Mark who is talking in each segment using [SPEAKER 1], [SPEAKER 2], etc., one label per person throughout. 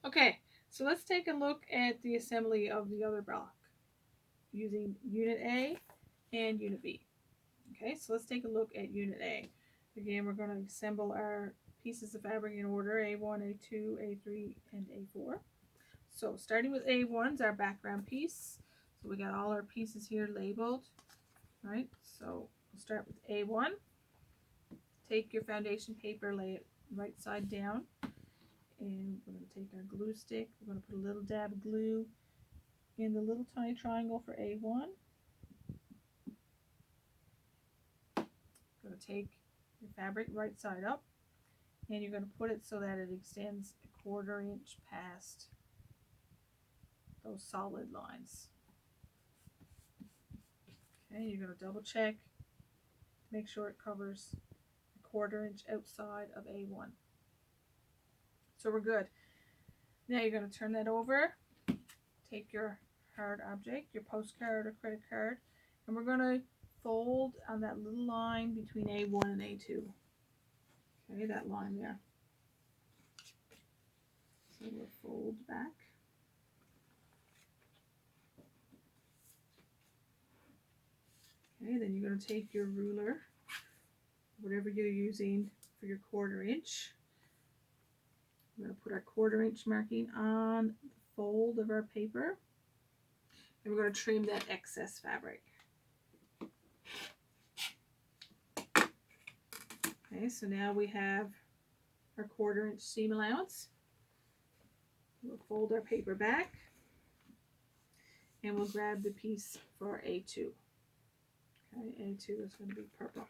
[SPEAKER 1] Okay, so let's take a look at the assembly of the other block using Unit A and Unit B. Okay, so let's take a look at Unit A. Again, we're going to assemble our pieces of fabric in order: A1, A2, A3, and A4. So starting with A1 is our background piece. So we got all our pieces here labeled, right? So we'll start with A1. Take your foundation paper, lay it right side down, and we're going to take our glue stick. We're going to put a little dab of glue in the little tiny triangle for A1. Going to take your fabric right side up, and you're going to put it so that it extends a 1/4 inch past those solid lines. Okay, you're going to double check, make sure it covers a 1/4 inch outside of A1. So we're good. Now you're going to turn that over, take your hard object, your postcard or credit card, and we're going to fold on that little line between A1 and A2. Okay, that line there. So we'll fold back. Okay, then you're going to take your ruler, whatever you're using for your 1/4 inch. We're going to put our 1/4 inch marking on the fold of our paper, and we're going to trim that excess fabric. Okay, so now we have our 1/4 inch seam allowance. We'll fold our paper back, and we'll grab the piece for A2. Okay, A2 is going to be purple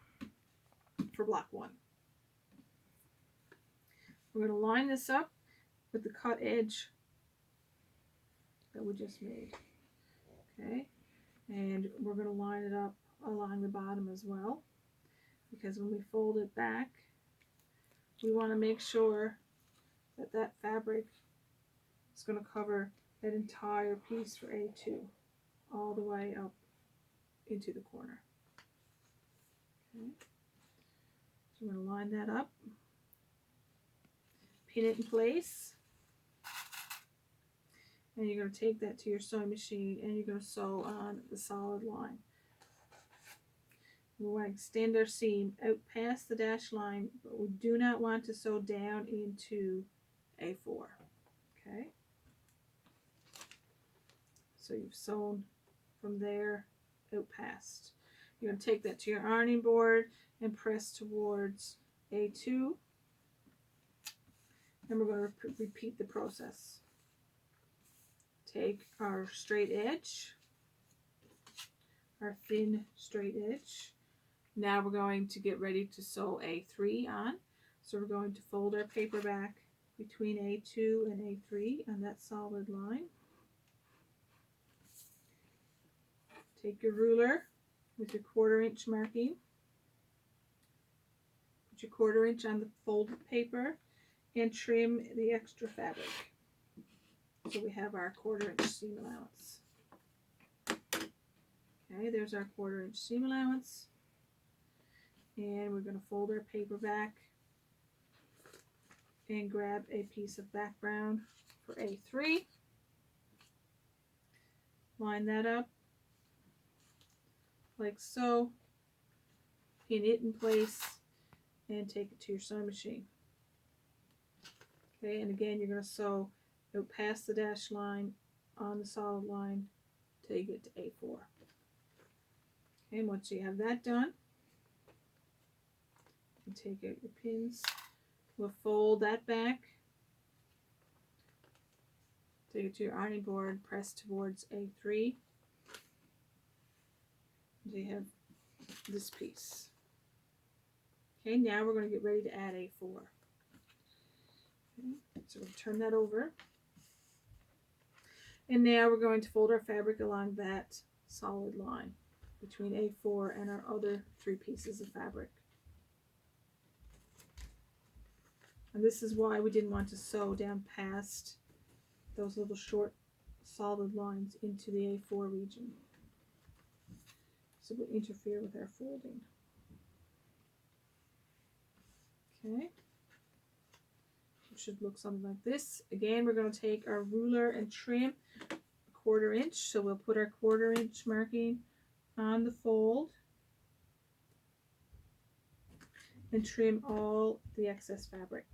[SPEAKER 1] for block 1. We're going to line this up with the cut edge that we just made. Okay, and we're going to line it up along the bottom as well, because when we fold it back, we want to make sure that that fabric is going to cover that entire piece for A2 all the way up into the corner. Okay, so we're going to line that up, pin it in place, and you're going to take that to your sewing machine and you're going to sew on the solid line. We want to extend our seam out past the dash line, but we do not want to sew down into A4. Okay, so you've sewn from there out past. You're going to take that to your ironing board and press towards A2, and we're going to repeat the process. Take our straight edge, our thin straight edge. Now we're going to get ready to sew A3 on. So we're going to fold our paper back between A2 and A3 on that solid line. Take your ruler with your 1/4 inch marking. Put your 1/4 inch on the folded paper and trim the extra fabric. So we have our 1/4 inch seam allowance. Okay, there's our 1/4 inch seam allowance. And we're going to fold our paper back and grab a piece of background for A3. Line that up like so. Pin it in place and take it to your sewing machine. Okay, and again you're going to sew out past the dash line on the solid line till you get to A4. Okay, and once you have that done, you take out your pins. We'll fold that back, take it to your ironing board, press towards A3 until you have this piece. Okay, now we're going to get ready to add A4. Okay, so we'll turn that over. And now we're going to fold our fabric along that solid line between A4 and our other 3 pieces of fabric. And this is why we didn't want to sew down past those little short solid lines into the A4 region. So it will interfere with our folding. Okay. It should look something like this. Again, we're going to take our ruler and trim a 1/4 inch. So we'll put our 1/4 inch marking on the fold and trim all the excess fabric.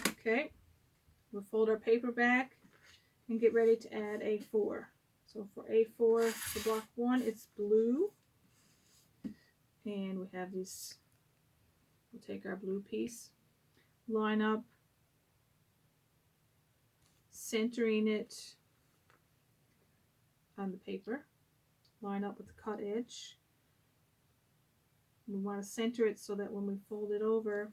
[SPEAKER 1] Okay, we'll fold our paper back and get ready to add A4. So for A4, for block 1, it's blue. And we have this, we'll take our blue piece, line up, centering it on the paper, line up with the cut edge. We want to center it so that when we fold it over,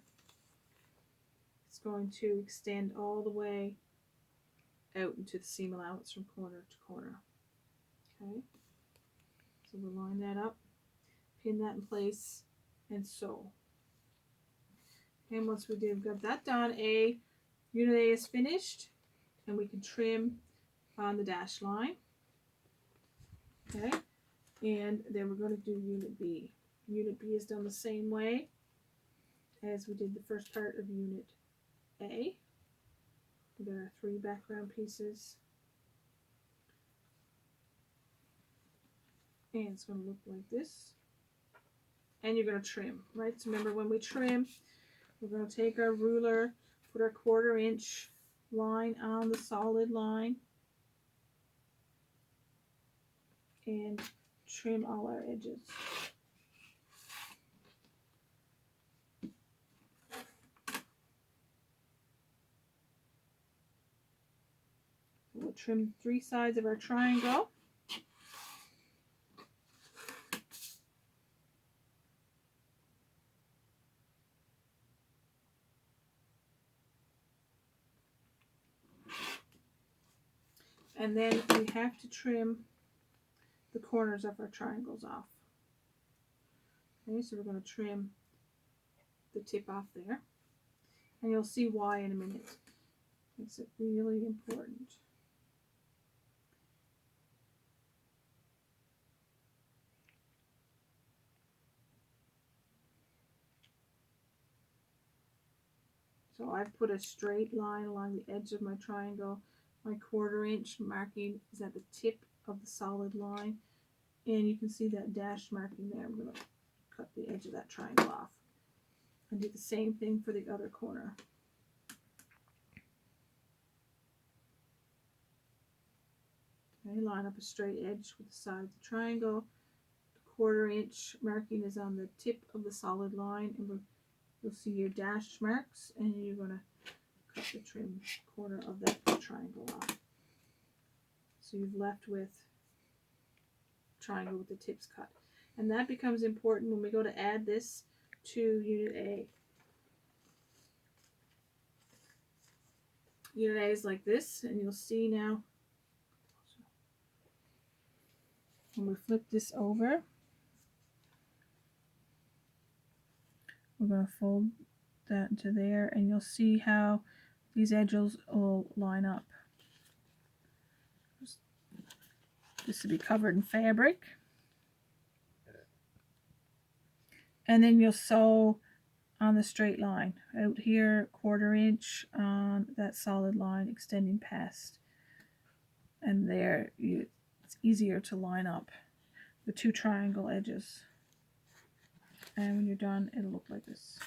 [SPEAKER 1] it's going to extend all the way out into the seam allowance from corner to corner. Okay, so we'll line that up, pin that in place, and sew. And once we've got that done, unit A is finished, and we can trim on the dash line. Okay, and then we're going to do unit B. Unit B is done the same way as we did the first part of unit A. We got our 3 background pieces, and it's going to look like this. And you're going to trim, right? So remember, when we trim, we're going to take our ruler, put our 1/4 inch line on the solid line, and trim all our edges. We'll trim 3 sides of our triangle. And then we have to trim the corners of our triangles off. Okay, so we're going to trim the tip off there. And you'll see why in a minute. Makes it really important. So I've put a straight line along the edge of my triangle. My 1/4 inch marking is at the tip of the solid line. And you can see that dashed marking there. I'm going to cut the edge of that triangle off. And do the same thing for the other corner. Okay, line up a straight edge with the side of the triangle. The 1/4 inch marking is on the tip of the solid line, and you'll see your dashed marks, and you're going to cut the trim corner of that triangle off. So you've left with triangle with the tips cut. And that becomes important when we go to add this to Unit A. Unit A is like this, and you'll see now when we flip this over, we're going to fold that into there, and you'll see how these edges will line up. This will be covered in fabric. And then you'll sew on the straight line. Out here, 1/4 inch on that solid line extending past. And there, it's easier to line up the 2 triangle edges. And when you're done, it'll look like this.